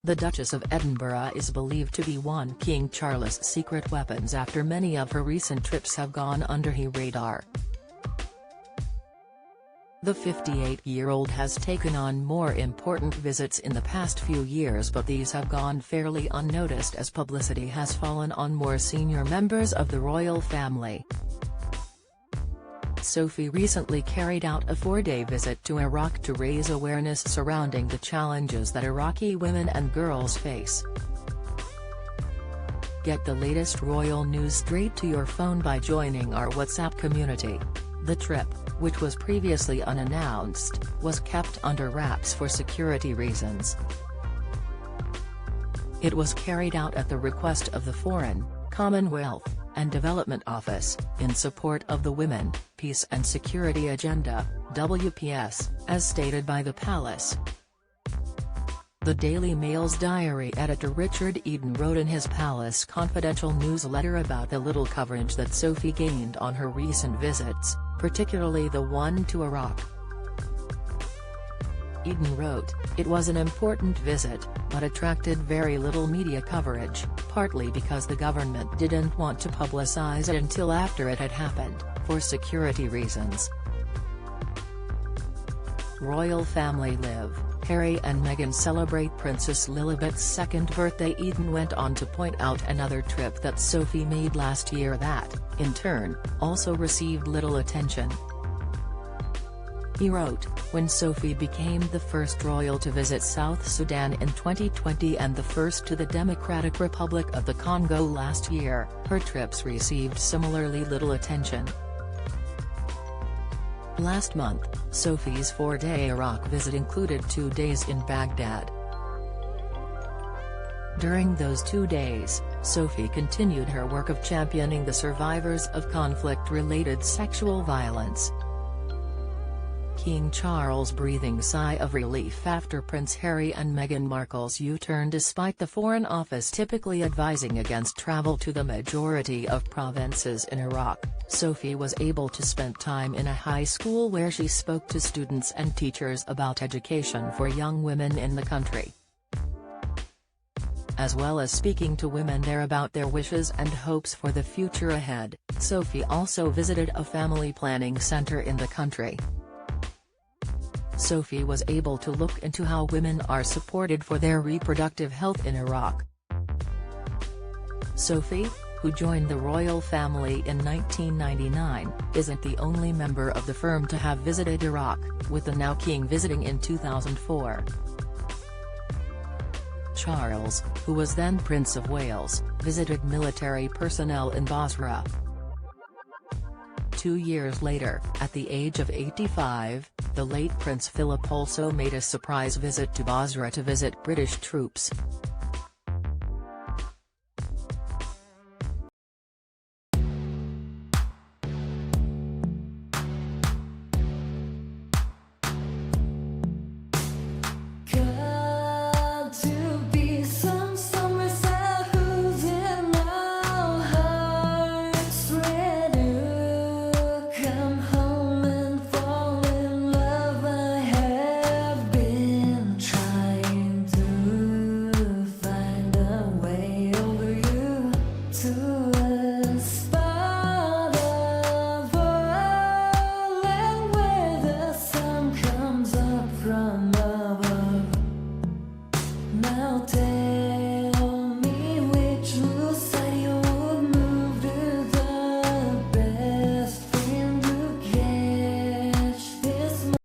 The Duchess of Edinburgh is believed to be one King Charles' secret weapons after many of her recent trips have gone under his radar. The 58-year-old has taken on more important visits in the past few years, but these have gone fairly unnoticed as publicity has fallen on more senior members of the royal family. Sophie recently carried out a 4-day visit to Iraq to raise awareness surrounding the challenges that Iraqi women and girls face. Get the latest royal news straight to your phone by joining our WhatsApp community. The trip, which was previously unannounced, was kept under wraps for security reasons. It was carried out at the request of the Foreign, Commonwealth, and Development Office, in support of the Women, Peace and Security Agenda, WPS, as stated by the palace. The Daily Mail's diary editor Richard Eden wrote in his Palace Confidential newsletter about the little coverage that Sophie gained on her recent visits, particularly the one to Iraq. Eden wrote, "It was an important visit, but attracted very little media coverage, partly because the government didn't want to publicize it until after it had happened, for security reasons." Royal family live. Harry and Meghan celebrate Princess Lilibet's second birthday. Eden went on to point out another trip that Sophie made last year that, in turn, also received little attention. He wrote, "When Sophie became the first royal to visit South Sudan in 2020 and the first to the Democratic Republic of the Congo last year, her trips received similarly little attention." Last month, Sophie's 4-day Iraq visit included 2 days in Baghdad. During those 2 days, Sophie continued her work of championing the survivors of conflict-related sexual violence. King Charles breathing sigh of relief after Prince Harry and Meghan Markle's U-turn. Despite the Foreign Office typically advising against travel to the majority of provinces in Iraq, Sophie was able to spend time in a high school where she spoke to students and teachers about education for young women in the country. As well as speaking to women there about their wishes and hopes for the future ahead, Sophie also visited a family planning center in the country. Sophie was able to look into how women are supported for their reproductive health in Iraq. Sophie, who joined the royal family in 1999, isn't the only member of the firm to have visited Iraq, with the now king visiting in 2004. Charles, who was then Prince of Wales, visited military personnel in Basra. 2 years later, at the age of 85, the late Prince Philip also made a surprise visit to Basra to visit British troops.